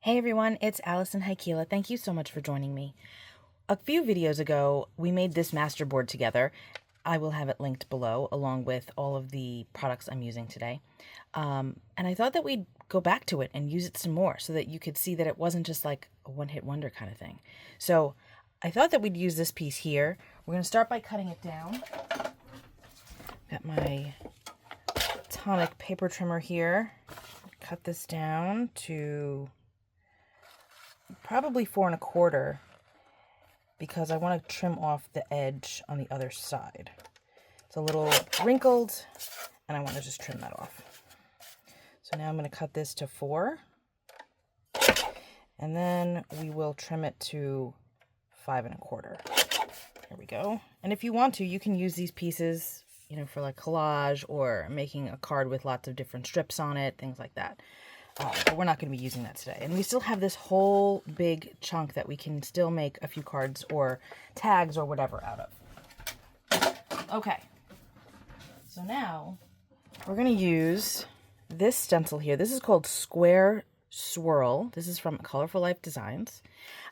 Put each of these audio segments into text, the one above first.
Hey everyone, it's Alison Heikkila. Thank you so much for joining me. A few videos ago, we made this masterboard together. I will have it linked below along with all of the products I'm using today. And I thought that we'd go back to it and use it some more so that you could see that it wasn't just like a one-hit wonder kind of thing. So I thought that we'd use this piece here. We're going to start by cutting it down. Got my tonic paper trimmer here. Cut this down to probably 4 1/4 because I want to trim off the edge on the other side. It's a little wrinkled and I want to just trim that off. So now I'm going to cut this to 4 and then we will trim it to 5 1/4. There we go. And if you want to, you can use these pieces, you know, for like collage or making a card with lots of different strips on it, things like that. But we're not going to be using that today. And we still have this whole big chunk that we can still make a few cards or tags or whatever out of. Okay. So now we're going to use this stencil here. This is called Swirl. This is from Colorful Life Designs.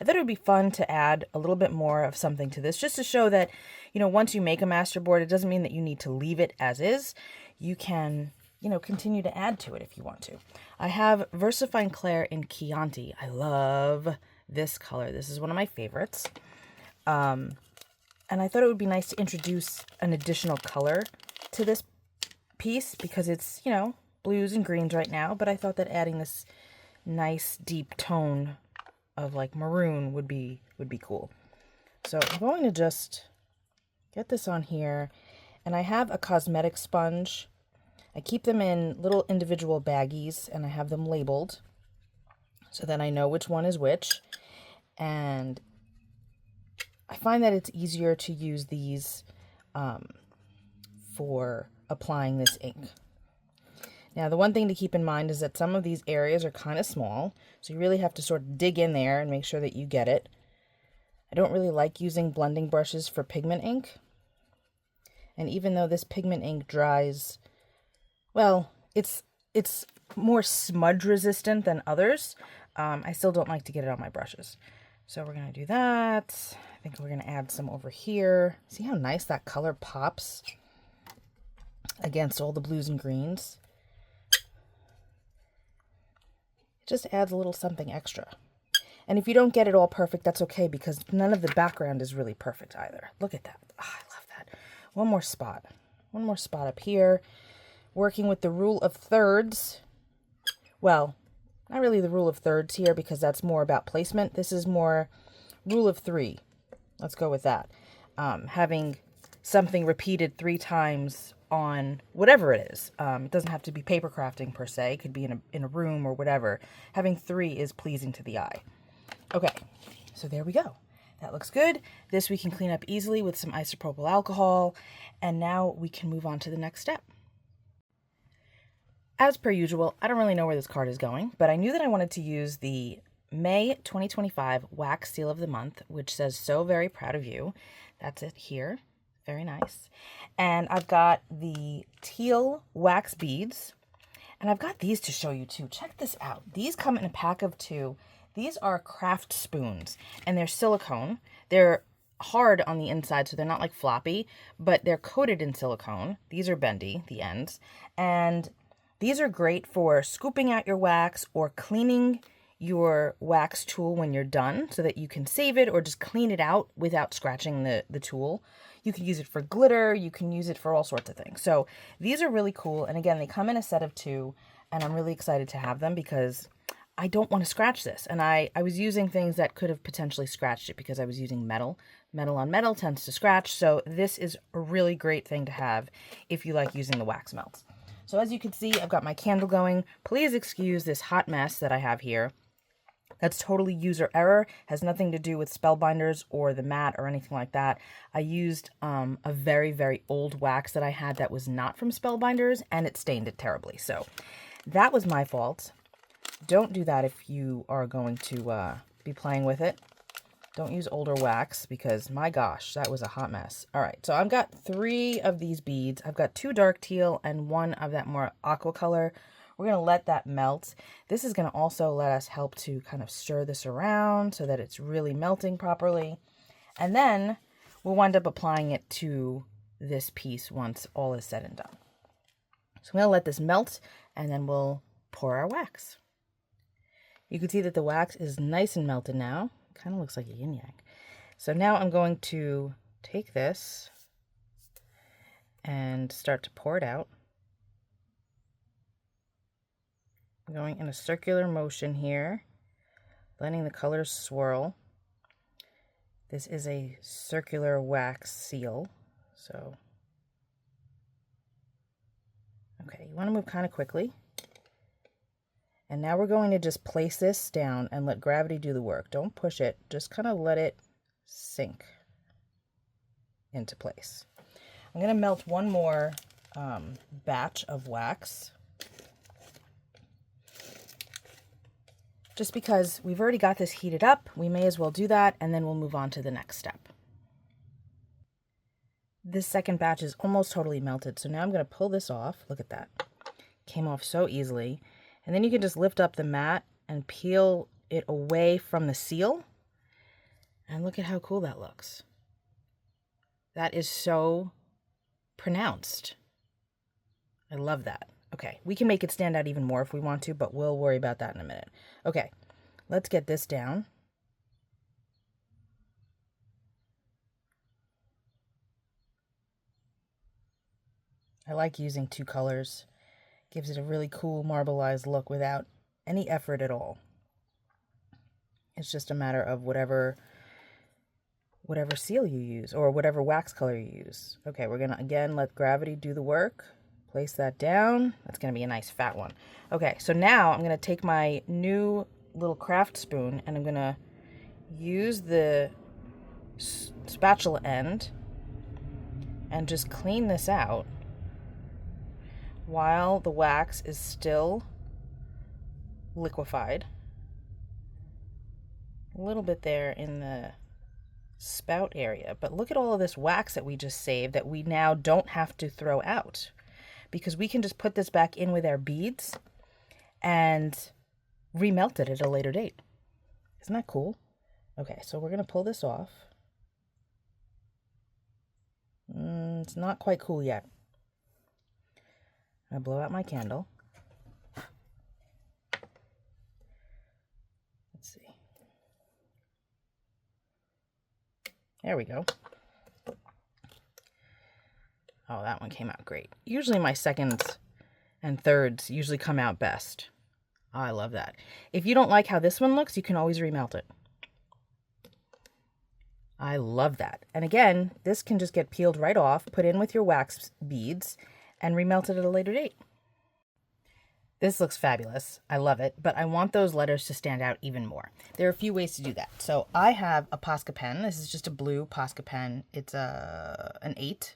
I thought it would be fun to add a little bit more of something to this, just to show that, you know, once you make a masterboard, it doesn't mean that you need to leave it as is. You can, you know, continue to add to it if you want to. I have VersaFine Clair in Chianti. I love this color. This is one of my favorites. And I thought it would be nice to introduce an additional color to this piece because it's, you know, blues and greens right now, but I thought that adding this nice deep tone of like maroon would be cool. So I'm going to just get this on here, and I have a cosmetic sponge. I keep them in little individual baggies and I have them labeled so that I know which one is which. And I find that it's easier to use these for applying this ink. Now, the one thing to keep in mind is that some of these areas are kind of small, so you really have to sort of dig in there and make sure that you get it. I don't really like using blending brushes for pigment ink. And even though this pigment ink dries, well, it's more smudge resistant than others, I still don't like to get it on my brushes. So we're going to do that. I think we're going to add some over here. See how nice that color pops against all the blues and greens? It just adds a little something extra. And if you don't get it all perfect, that's okay, because none of the background is really perfect either. Look at that. Oh, I love that. One more spot up here. Working with the rule of thirds. Well, not really the rule of thirds here because that's more about placement. This is more rule of 3. Let's go with that. Having something repeated 3 times on whatever it is. It doesn't have to be paper crafting per se. It could be in a room or whatever. Having 3 is pleasing to the eye. Okay, so there we go. That looks good. This we can clean up easily with some isopropyl alcohol. And now we can move on to the next step. As per usual, I don't really know where this card is going, but I knew that I wanted to use the May 2025 Wax Seal of the Month, which says, "So very proud of you." That's it here. Very nice. And I've got the Teal wax beads, and I've got these to show you too. Check this out. These come in a pack of 2. These are craft spoons, and they're silicone. They're hard on the inside, so they're not like floppy, but they're coated in silicone. These are bendy, the ends, and these are great for scooping out your wax or cleaning your wax tool when you're done so that you can save it or just clean it out without scratching the tool. You can use it for glitter. You can use it for all sorts of things. So these are really cool. And again, they come in a set of 2, and I'm really excited to have them because I don't want to scratch this. And I was using things that could have potentially scratched it because I was using metal. Metal on metal tends to scratch. So this is a really great thing to have if you like using the wax melts. So as you can see, I've got my candle going. Please excuse this hot mess that I have here. That's totally user error. Has nothing to do with Spellbinders or the mat or anything like that. I used a very, very old wax that I had that was not from Spellbinders, and it stained it terribly. So that was my fault. Don't do that if you are going to be playing with it. Don't use older wax because, my gosh, that was a hot mess. All right, so I've got 3 of these beads. I've got 2 dark teal and 1 of that more aqua color. We're We're going to let that melt. This is going to also let us help to kind of stir this around so that it's really melting properly. And then we'll wind up applying it to this piece once all is said and done. So I'm going to let this melt, and then we'll pour our wax. You can see that the wax is nice and melted now. Kind of looks like a yin yang. So now I'm going to take this and start to pour it out. I'm going in a circular motion here, letting the colors swirl. This is a circular wax seal, so okay, you want to move kind of quickly. And now we're going to just place this down and let gravity do the work. Don't push it, just kind of let it sink into place. I'm going to melt one more batch of wax, just because we've already got this heated up. We may as well do that, and then we'll move on to the next step. This second batch is almost totally melted, so now I'm going to pull this off. Look at that. Came off so easily. And then you can just lift up the mat and peel it away from the seal. And look at how cool that looks. That is so pronounced. I love that. Okay, we can make it stand out even more if we want to, but we'll worry about that in a minute. Okay, let's get this down. I like using two colors. Gives it a really cool marbleized look without any effort at all. It's just a matter of whatever seal you use or whatever wax color you use. Okay, we're gonna again let gravity do the work. Place that down. That's gonna be a nice fat one. Okay, so now I'm gonna take my new little craft spoon and I'm gonna use the spatula end and just clean this out while the wax is still liquefied. A little bit there in the spout area, but look at all of this wax that we just saved that we now don't have to throw out, because we can just put this back in with our beads and remelt it at a later date. Isn't that cool? Okay, so we're going to pull this off. It's not quite cool yet. I blow out my candle. Let's see. There we go. Oh, that one came out great. Usually my seconds and thirds usually come out best. Oh, I love that. If you don't like how this one looks, you can always remelt it. I love that. And again, this can just get peeled right off, put in with your wax beads, and remelt it at a later date. This looks fabulous. I love it, but I want those letters to stand out even more. There are a few ways to do that. So I have a Posca pen. This is just a blue Posca pen. It's an 8,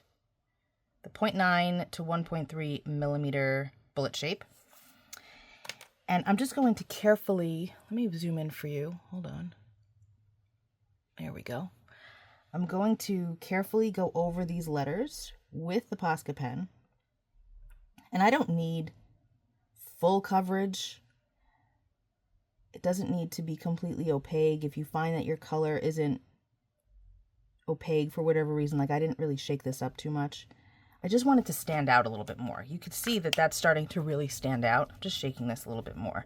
the 0.9 to 1.3 millimeter bullet shape. And I'm just going to carefully, let me zoom in for you. Hold on. There we go. I'm going to carefully go over these letters with the Posca pen. And I don't need full coverage. It doesn't need to be completely opaque. If you find that your color isn't opaque for whatever reason, like I didn't really shake this up too much, I just want it to stand out a little bit more. You could see that that's starting to really stand out. I'm just shaking this a little bit more.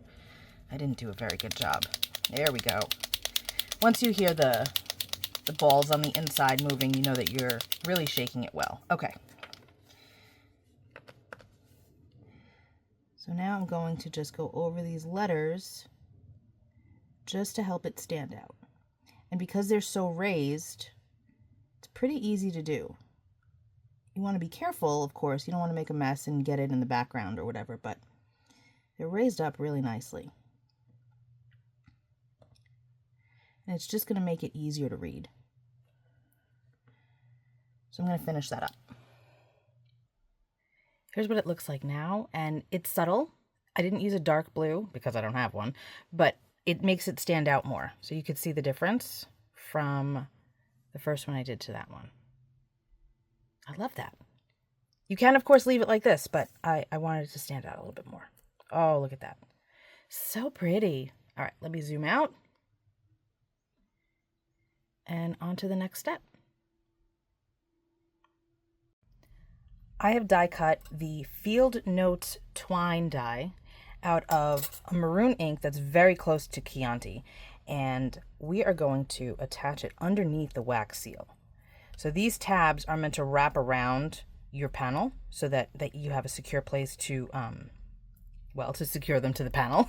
I didn't do a very good job. There we go. Once you hear the balls on the inside moving, you know that you're really shaking it well. Okay. So now I'm going to just go over these letters just to help it stand out. And because they're so raised, it's pretty easy to do. You want to be careful, of course. You don't want to make a mess and get it in the background or whatever, but they're raised up really nicely. And it's just going to make it easier to read. So I'm going to finish that up. Here's what it looks like now, and it's subtle. I didn't use a dark blue because I don't have one, but it makes it stand out more. So you could see the difference from the first one I did to that one. I love that. You can, of course, leave it like this, but I wanted it to stand out a little bit more. Oh, look at that. So pretty. All right, let me zoom out. And on to the next step. I have die cut the Field Notes Twine die out of a maroon ink that's very close to Chianti. And we are going to attach it underneath the wax seal. So these tabs are meant to wrap around your panel so that you have a secure place to, to secure them to the panel.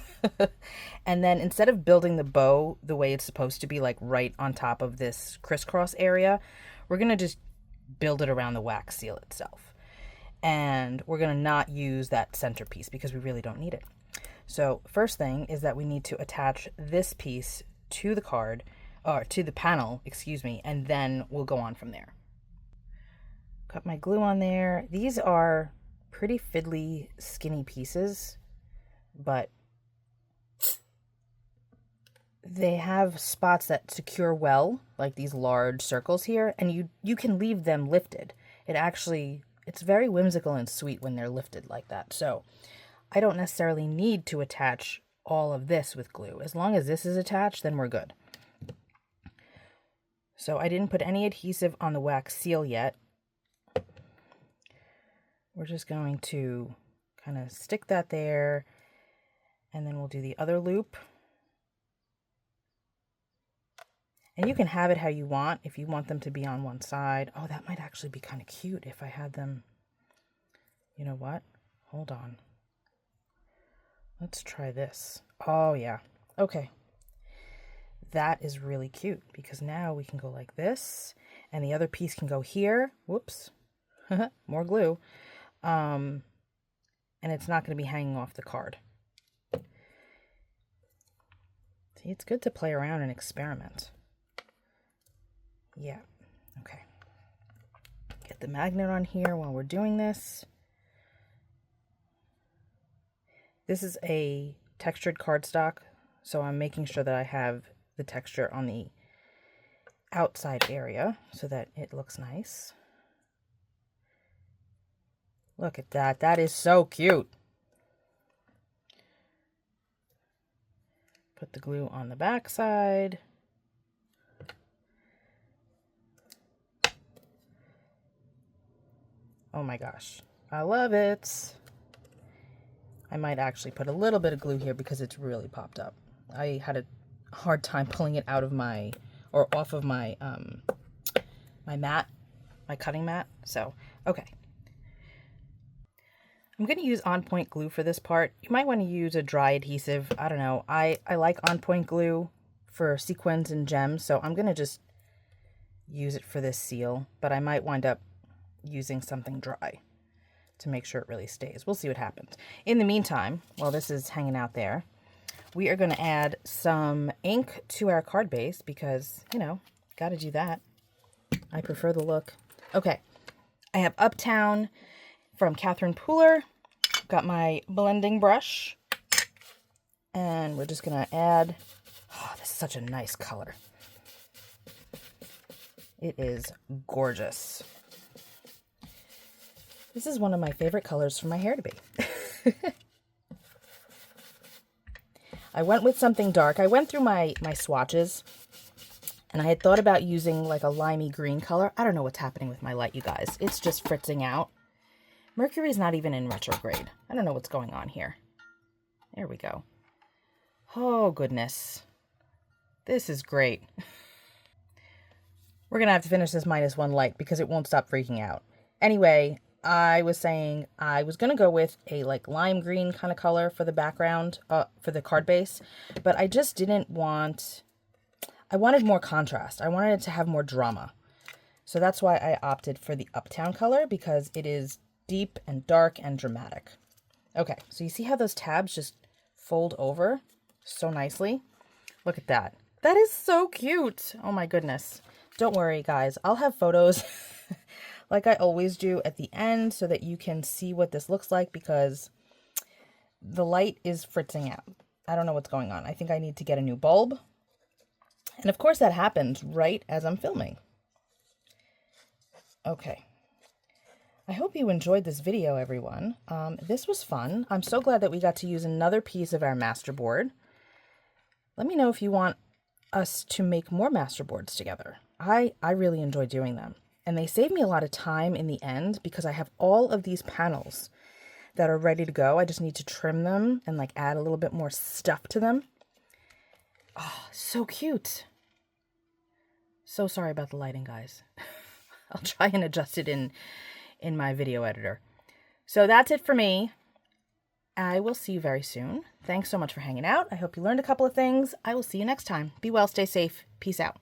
And then instead of building the bow the way it's supposed to be, like right on top of this crisscross area, we're going to just build it around the wax seal itself. And we're going to not use that centerpiece because we really don't need it. So first thing is that we need to attach this piece to the card, or to the panel, excuse me, and then we'll go on from there. Got my glue on there. These are pretty fiddly, skinny pieces, but they have spots that secure well, like these large circles here, and you can leave them lifted. It's very whimsical and sweet when they're lifted like that. So I don't necessarily need to attach all of this with glue. As long as this is attached, then we're good. So I didn't put any adhesive on the wax seal yet. We're just going to kind of stick that there, and then we'll do the other loop. And you can have it how you want. If you want them to be on one side. Oh, that might actually be kind of cute if I had them. You know what? Hold on. Let's try this. Oh, yeah. Okay. That is really cute because now we can go like this and the other piece can go here. Whoops. More glue. And it's not going to be hanging off the card. See, it's good to play around and experiment. Yeah. Okay. Get the magnet on here while we're doing this. This is a textured cardstock, so I'm making sure that I have the texture on the outside area so that it looks nice. Look at that. That is so cute. Put the glue on the back side. Oh my gosh. I love it. I might actually put a little bit of glue here because it's really popped up. I had a hard time pulling it out of off of my my mat, my cutting mat. So, okay. I'm going to use On Point glue for this part. You might want to use a dry adhesive. I don't know. I like On Point glue for sequins and gems, so I'm going to just use it for this seal, but I might wind up using something dry to make sure it really stays. We'll see what happens. In the meantime, while this is hanging out there, we are going to add some ink to our card base because, you know, got to do that. I prefer the look. Okay, I have Uptown from Catherine Pooler. Got my blending brush, and we're just going to add, oh, this is such a nice color. It is gorgeous. This is one of my favorite colors for my hair to be. I went with something dark. I went through my swatches, and I had thought about using like a limey green color. I don't know what's happening with my light, you guys. It's just fritzing out. Mercury's not even in retrograde. I don't know what's going on here. There we go. Oh, goodness. This is great. We're going to have to finish this -1 light because it won't stop freaking out. Anyway, I was saying I was going to go with a like lime green kind of color for the background, for the card base, but I just didn't want, I wanted more contrast. I wanted it to have more drama. So that's why I opted for the Uptown color because it is deep and dark and dramatic. Okay, so you see how those tabs just fold over so nicely? Look at that. That is so cute. Oh my goodness. Don't worry, guys. I'll have photos like I always do at the end so that you can see what this looks like because the light is fritzing out. I don't know what's going on. I think I need to get a new bulb. And of course that happens right as I'm filming. Okay. I hope you enjoyed this video, everyone. This was fun. I'm so glad that we got to use another piece of our masterboard. Let me know if you want us to make more masterboards together. I really enjoy doing them. And they save me a lot of time in the end because I have all of these panels that are ready to go. I just need to trim them and like add a little bit more stuff to them. Oh, so cute. So sorry about the lighting, guys. I'll try and adjust it in my video editor. So that's it for me. I will see you very soon. Thanks so much for hanging out. I hope you learned a couple of things. I will see you next time. Be well, stay safe. Peace out.